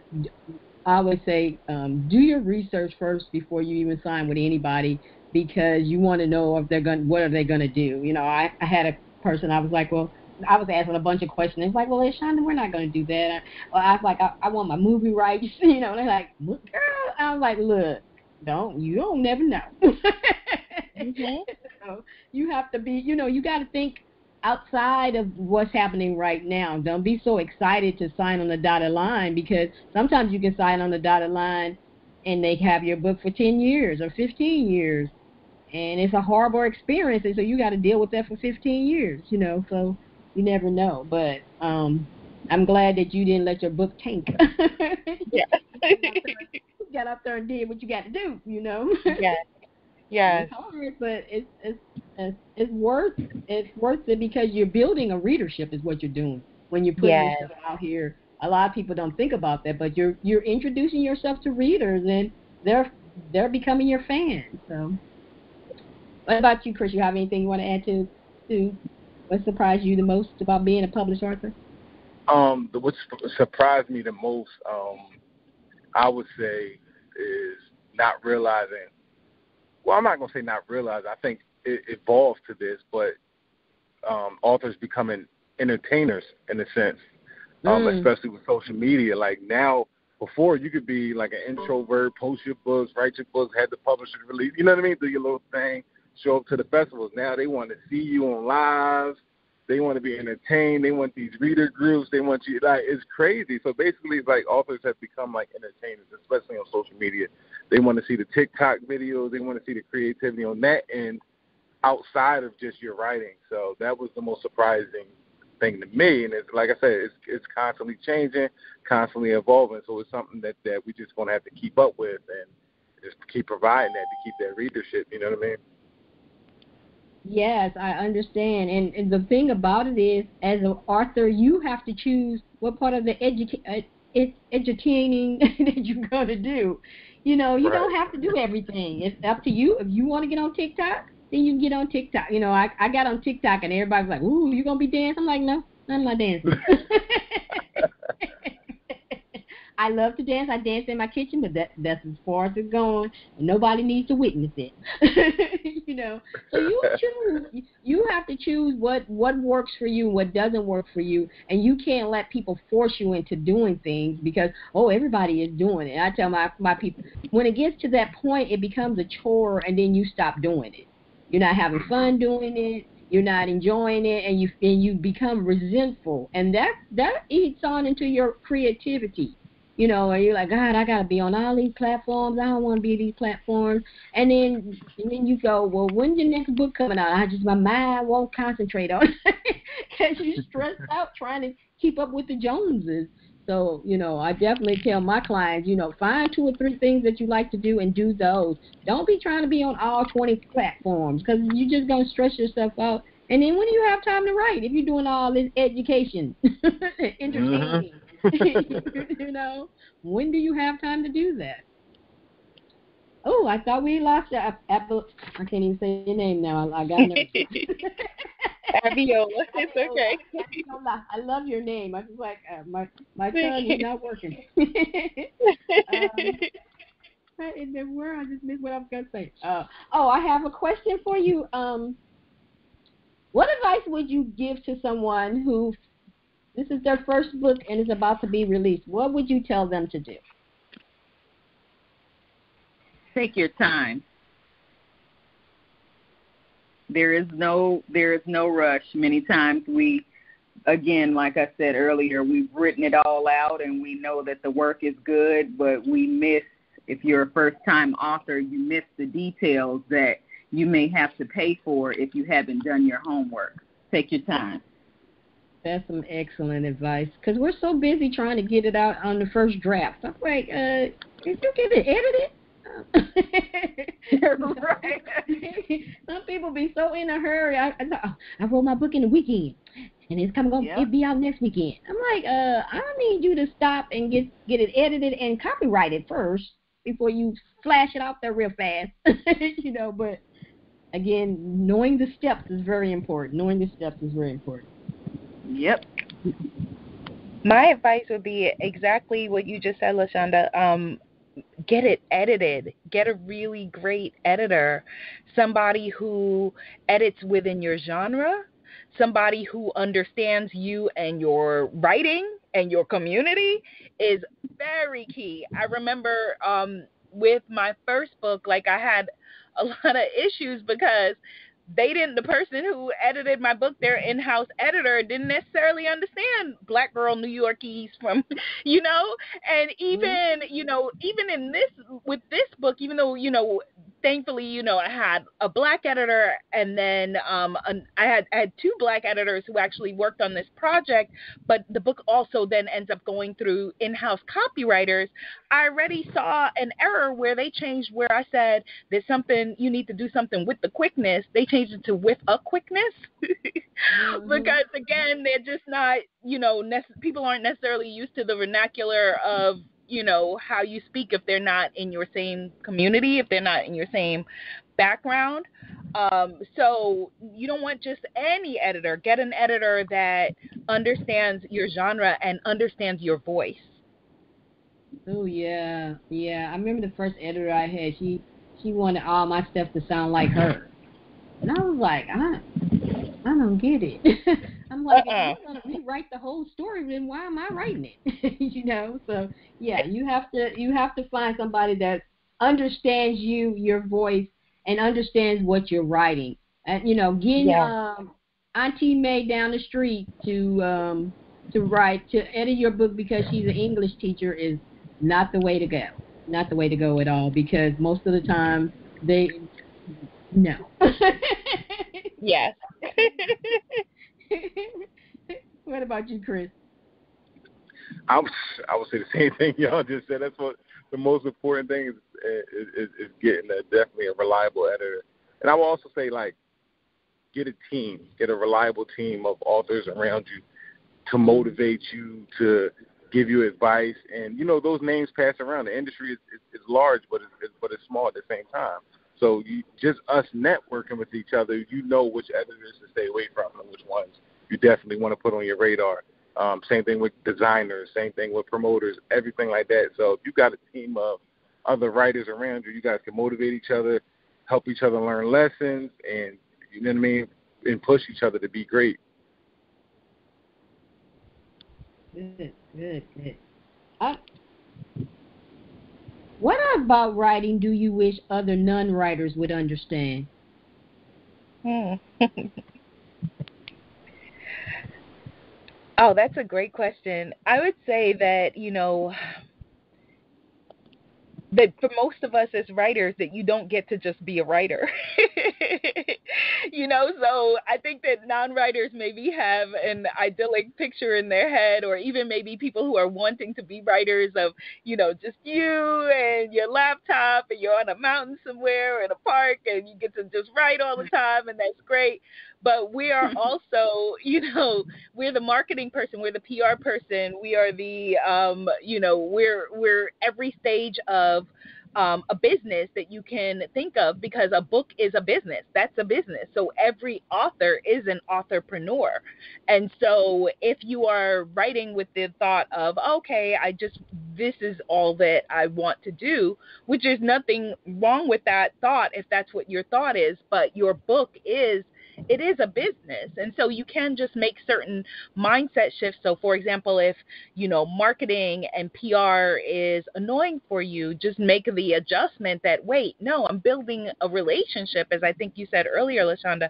I always say, do your research first before you even sign with anybody, because you want to know if what are they going to do. I had a person, I was like, well, I was asking a bunch of questions. It's like, well, LaShaunda, we're not going to do that. I was like, I want my movie rights. They're like, girl. I was like, look, you don't never know. Mm-hmm. So you have to be, you got to think outside of what's happening right now. Don't be so excited to sign on the dotted line, because sometimes you can sign on the dotted line and they have your book for 10 years or 15 years. And it's a horrible experience, and so you got to deal with that for 15 years, so you never know. But I'm glad that you didn't let your book tank. Yeah. You got up there and did what you got to do, Yeah. Yes. It's hard, but it's worth it, because you're building a readership is what you're doing when you're putting yourself out here. A lot of people don't think about that, but you're introducing yourself to readers, and they're becoming your fans. So, what about you, Chris? You have anything you want to add to what surprised you the most about being a published author? What surprised me the most, I would say, is not realizing. Well, I'm not going to say not realize. I think it evolves to this, but authors becoming entertainers in a sense, especially with social media. Like now, before you could be like an introvert, post your books, write your books, have the publisher release, you know what I mean? Do your little thing, show up to the festivals. Now they want to see you on live. They want to be entertained. They want these reader groups. They want you, like, it's crazy. So basically, it's like authors have become like entertainers, especially on social media. They want to see the TikTok videos. They want to see the creativity on that end outside of just your writing. So that was the most surprising thing to me. And it's, like I said, it's constantly changing, constantly evolving. So it's something that we're just going to have to keep up with and just keep providing that to keep that readership. You know what I mean? Yes, I understand. And the thing about it is, as an author, you have to choose what part of the entertaining that you're going to do. You don't have to do everything. It's up to you. If you want to get on TikTok, then you can get on TikTok. I got on TikTok, and everybody's like, ooh, you going to be dancing? I'm like, no, I'm not dancing. I love to dance. I dance in my kitchen, but that's as far as it's going. And nobody needs to witness it. So you choose. You have to choose what works for you, what doesn't work for you, and you can't let people force you into doing things because everybody is doing it. I tell my people, when it gets to that point, it becomes a chore, and then you stop doing it. You're not having fun doing it. You're not enjoying it, and you become resentful, and that eats on into your creativity. And you're like, God, I got to be on all these platforms. I don't want to be these platforms. And then you go, well, when's your next book coming out? My mind won't concentrate on it because you're stressed out trying to keep up with the Joneses. So, I definitely tell my clients, find 2 or 3 things that you like to do and do those. Don't be trying to be on all 20 platforms because you're just going to stress yourself out. And then when do you have time to write if you're doing all this education, entertaining? When do you have time to do that? Oh, I thought we lost you. I can't even say your name now. I got nervous. Abiola, it's okay. Abiola. I love your name. I was like, my tongue is not working. In the world, I just missed what I was going to say. I have a question for you. What advice would you give to someone who this is their first book and is about to be released? What would you tell them to do? Take your time. There is no rush. Many times we, again, like I said earlier, we've written it all out and we know that the work is good, but we miss, if you're a first-time author, you miss the details that you may have to pay for if you haven't done your homework. Take your time. That's some excellent advice because we're so busy trying to get it out on the first draft. I'm like, if you get it edited. Right. Some people be so in a hurry. I wrote my book in the weekend. and it's it'll be out next weekend. I'm like, I need you to stop and get it edited and copyrighted first before you flash it out there real fast. But again, knowing the steps is very important. Yep. My advice would be exactly what you just said, LaShaunda. Get it edited. Get a really great editor, somebody who edits within your genre, somebody who understands you and your writing and your community is very key. I remember with my first book, like I had a lot of issues because the person who edited my book, their in-house editor, didn't necessarily understand Black girl New Yorkies from, and even, even in with this book, even though, thankfully, I had a Black editor, and then I had two Black editors who actually worked on this project, but the book also then ends up going through in-house copywriters. I already saw an error where they changed where I said there's something, you need to do something with the quickness. They changed it to with a quickness because, again, they're just not, people aren't necessarily used to the vernacular of, how you speak if they're not in your same community, if they're not in your same background. So you don't want just any editor. Get an editor that understands your genre and understands your voice. Oh, yeah. I remember the first editor I had, she wanted all my stuff to sound like her. And I was like, I don't get it. I'm like, if you're going to rewrite the whole story, then why am I writing it? So, yeah, you have to find somebody that understands you, your voice, and understands what you're writing. And, getting Auntie May down the street to edit your book because she's an English teacher is not the way to go. Not the way to go at all, because most of the time no. Yes. What about you, Chris? I would say the same thing y'all just said. That's what the most important thing is getting definitely a reliable editor. And I will also say, get a reliable team of authors around you to motivate you, to give you advice. And, those names pass around. The industry is large, but it's small at the same time. So just us networking with each other, which editors to stay away from and which ones you definitely want to put on your radar. Same thing with designers, same thing with promoters, everything like that. So if you got a team of other writers around you guys can motivate each other, help each other learn lessons, and, and push each other to be great. Good. What about writing do you wish other non-writers would understand? Oh, that's a great question. I would say that, that for most of us as writers, that you don't get to just be a writer. So I think that non-writers maybe have an idyllic picture in their head, or even maybe people who are wanting to be writers of, just you and your laptop and you're on a mountain somewhere or in a park and you get to just write all the time, and that's great. But we are also, we're the marketing person, we're the PR person, we are the, we're every stage of a business that you can think of, because a book is a business. That's a business. So every author is an authorpreneur. And so if you are writing with the thought of, okay, this is all that I want to do, which is nothing wrong with that thought if that's what your thought is, but your book is a business. And so you can just make certain mindset shifts. So for example, if, marketing and PR is annoying for you, just make the adjustment that, wait, no, I'm building a relationship, as I think you said earlier, LaShaunda,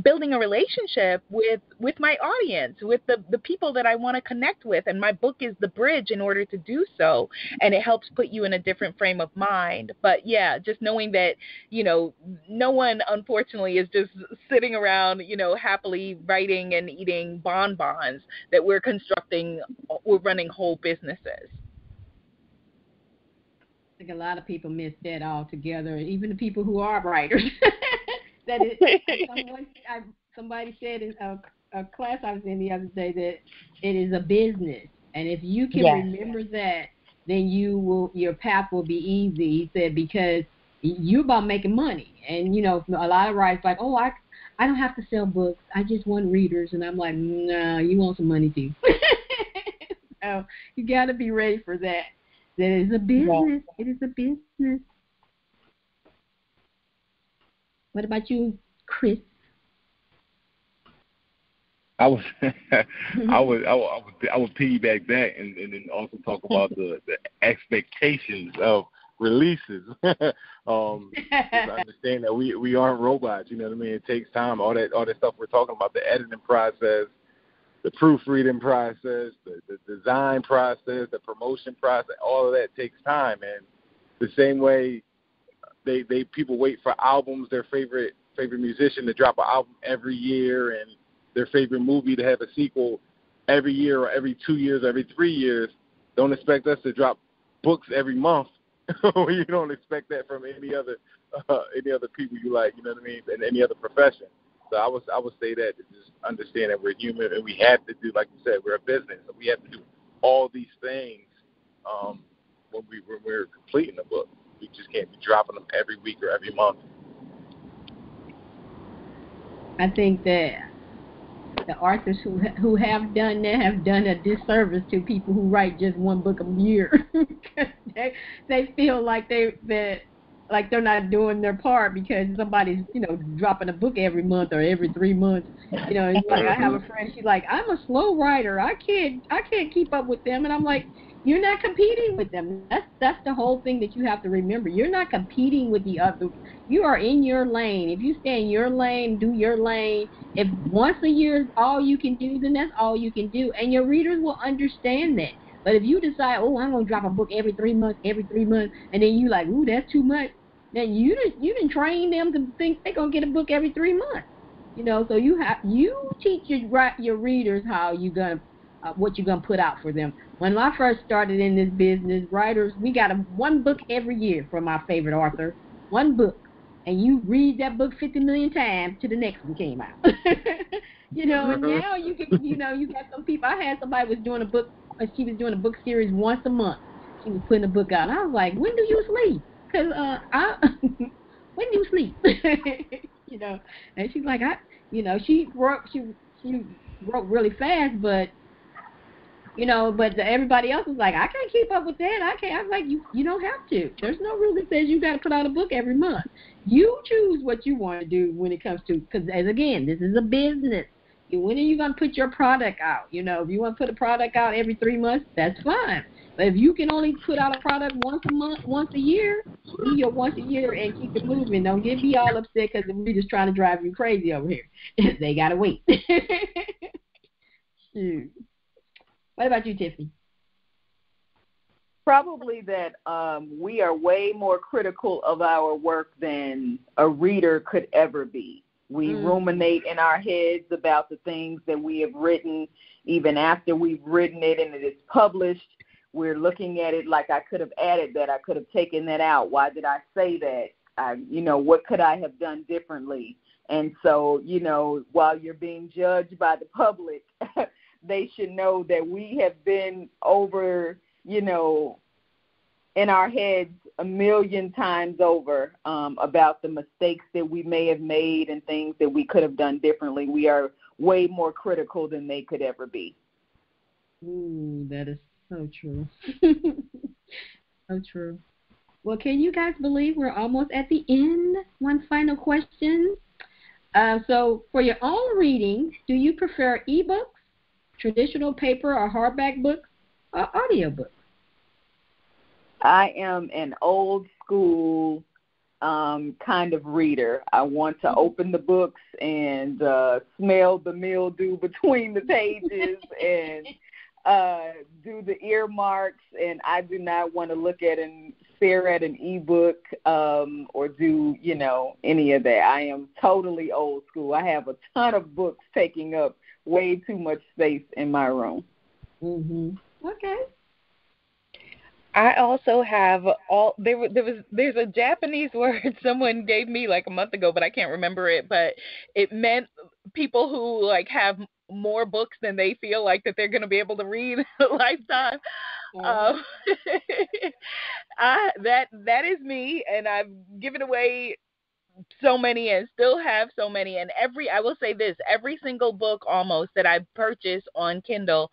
building a relationship with my audience, with the people that I want to connect with. And my book is the bridge in order to do so. And it helps put you in a different frame of mind. But yeah, just knowing that, no one, unfortunately, is just sitting around, happily writing and eating bonbons, that we're running whole businesses. I think a lot of people miss that altogether, even the people who are writers. That is, somebody said a class I was in the other day that it is a business, and if you can remember that, then your path will be easy. He said, because you're about making money, and a lot of writers like, oh, I don't have to sell books. I just want readers, and I'm like, no, you want some money too. So you got to be ready for that. That is a business. Yeah. It is a business. What about you, Chris? I would piggyback that and then also talk about the expectations of releases. Just understand that we aren't robots. You know what I mean? It takes time. All that stuff we're talking about, the editing process, the proofreading process, the design process, the promotion process, all of that takes time. And the same way people wait for albums, their favorite musician to drop an album every year, and their favorite movie to have a sequel every year or every 2 years, or every 3 years. Don't expect us to drop books every month. You don't expect that from any other people you like, you know what I mean, in any other profession. So I would say that, to just understand that we're human and we have to do, like you said, we're a business, so we have to do all these things when we're completing a book. We just can't be dropping them every week or every month. I think that the authors who have done that have done a disservice to people who write just one book a year. they feel like they're not doing their part because somebody's dropping a book every month or every 3 months. It's like I have a friend. She's like, I'm a slow writer. I can't keep up with them. And I'm like, you're not competing with them. That's the whole thing that you have to remember. You're not competing with the other. You are in your lane. If you stay in your lane, do your lane. If once a year is all you can do, then that's all you can do, and your readers will understand that. But if you decide, oh, I'm gonna drop a book every 3 months, and then you like, ooh, that's too much, then you didn't train them to think they're gonna get a book every 3 months. So you teach your readers how you gonna what you're gonna put out for them. When I first started in this business, writers, we got one book every year from our favorite author, one book, and you read that book 50 million times till the next one came out. And now you can, you got some people. I had somebody was doing a book. She was doing a book series once a month. She was putting a book out. And I was like, when do you sleep? Because when do you sleep? And she's like, she wrote really fast, but everybody else was like, I can't keep up with that. I can't. I was like, you don't have to. There's no rule that says you got to put out a book every month. You choose what you want to do when it comes to, because again, this is a business. When are you going to put your product out? If you want to put a product out every 3 months, that's fine. But if you can only put out a product once a month, once a year, do your once a year and keep it moving. Don't get me all upset because the reader's trying to drive you crazy over here. They got to wait. Shoot. What about you, Tiffany? Probably that we are way more critical of our work than a reader could ever be. We ruminate in our heads about the things that we have written, even after we've written it and it is published. We're looking at it like, I could have added that. I could have taken that out. Why did I say that? What could I have done differently? And so, while you're being judged by the public, they should know that we have been over, in our heads a million times over about the mistakes that we may have made and things that we could have done differently. We are way more critical than they could ever be. Ooh, that is so true. So true. Well, can you guys believe we're almost at the end? One final question. So for your own reading, do you prefer ebooks, traditional paper or hardback books, or audiobooks? I am an old school kind of reader. I want to open the books and smell the mildew between the pages and do the earmarks, and I do not want to look at and stare at an ebook or do, any of that. I am totally old school. I have a ton of books taking up way too much space in my room. Okay. I also have there's a Japanese word someone gave me like a month ago, but I can't remember it. But it meant people who have more books than they feel like that they're going to be able to read a lifetime. That is me, and I've given away so many and still have so many. And I will say this, every single book almost that I purchase on Kindle,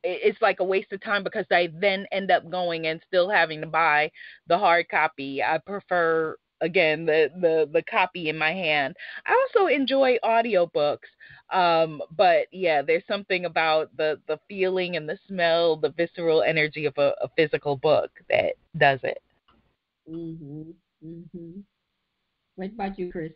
it's like a waste of time because I then end up going and still having to buy the hard copy. I prefer, again, the copy in my hand. I also enjoy audiobooks. But yeah, there's something about the feeling and the smell, the visceral energy of a physical book that does it. Mhm. Mhm. What about you, Chris?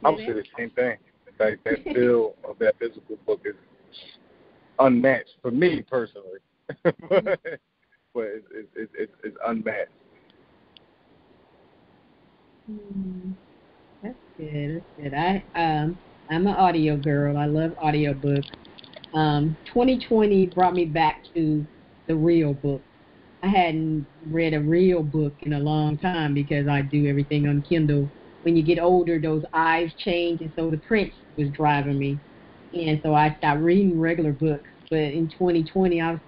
I would say the same thing. That feel of that physical book is unmatched for me personally, but it's unmatched. That's good. That's good. I'm an audio girl. I love audiobooks. 2020 brought me back to the real book. I hadn't read a real book in a long time because I do everything on Kindle. When you get older, those eyes change, and so the print was driving me. And so I stopped reading regular books. But in 2020, I'm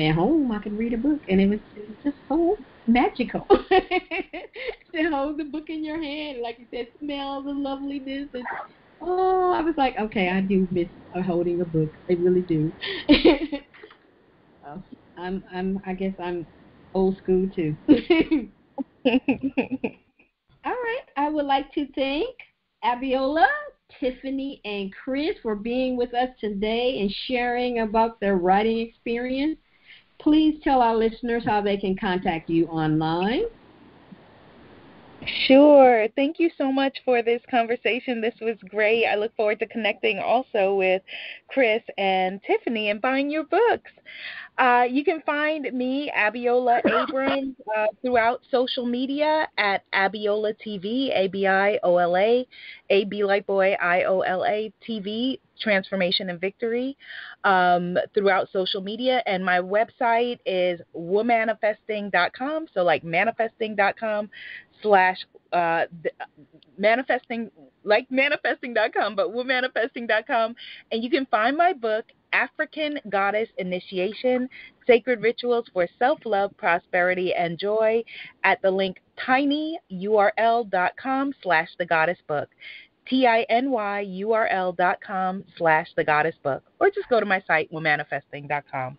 at home. I could read a book, and it was just so magical. To hold the book in your hand, like you said, smell the loveliness. And, I was like, okay, I do miss holding a book. I really do. I guess I'm old school too. All right. I would like to thank Abiola, Tiffany, and Chris for being with us today and sharing about their writing experience. Please tell our listeners how they can contact you online. Sure. Thank you so much for this conversation. This was great. I look forward to connecting also with Chris and Tiffany and buying your books. You can find me, Abiola Abrams, throughout social media at Abiola TV, ABIOLA, AB like boy, IOLA TV, Transformation and Victory, throughout social media. And my website is womanifesting.com, so like manifesting.com / manifesting, like manifesting.com, but womanifesting.com. And you can find my book, African Goddess Initiation, Sacred Rituals for Self-Love, Prosperity, and Joy, at the link tinyurl.com/thegoddessbook, tinyurl.com/thegoddessbook, or just go to my site, womanifesting.com.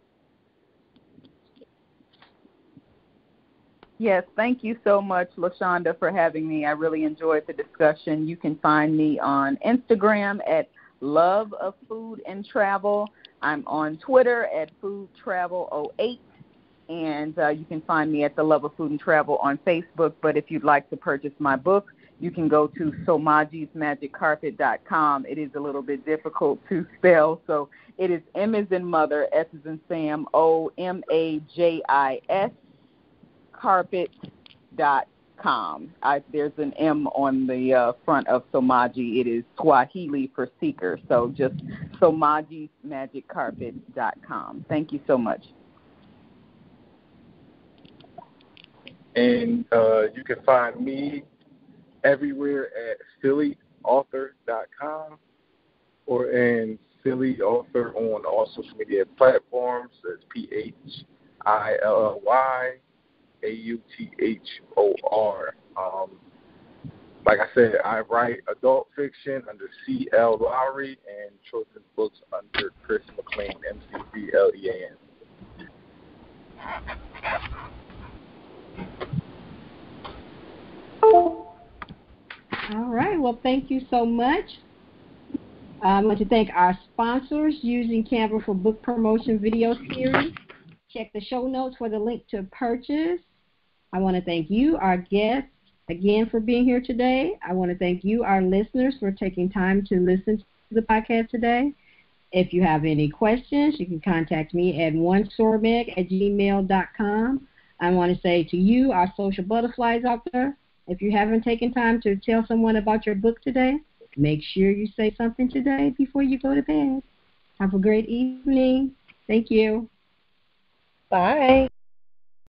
Yes, thank you so much, LaShaunda, for having me. I really enjoyed the discussion. You can find me on Instagram at Love of Food and Travel. I'm on Twitter at FoodTravel08, and you can find me at The Love of Food and Travel on Facebook. But if you'd like to purchase my book, you can go to SOMAJI'sMagicCarpet.com. It is a little bit difficult to spell, so it is M as in Mother, S as in Sam, OMAJIS. Carpet.com. There's an M on the front of Msomaji. It is Swahili for seeker. So just SOMAJI'sMagicCarpet.com. Thank you so much. And you can find me everywhere at PhillyAuthor.com or in Philly Author on all social media platforms. That's PhillyAuthor. Like I said, I write adult fiction under C.L. Lowry and children's books under Chris McLean, McClean. All right. Well, thank you so much. I want to thank our sponsors using Canva for book promotion video series. Check the show notes for the link to purchase. I want to thank you, our guests, again for being here today. I want to thank you, our listeners, for taking time to listen to the podcast today. If you have any questions, you can contact me at onesormag@gmail.com. I want to say to you, our social butterflies out there, if you haven't taken time to tell someone about your book today, make sure you say something today before you go to bed. Have a great evening. Thank you. Bye.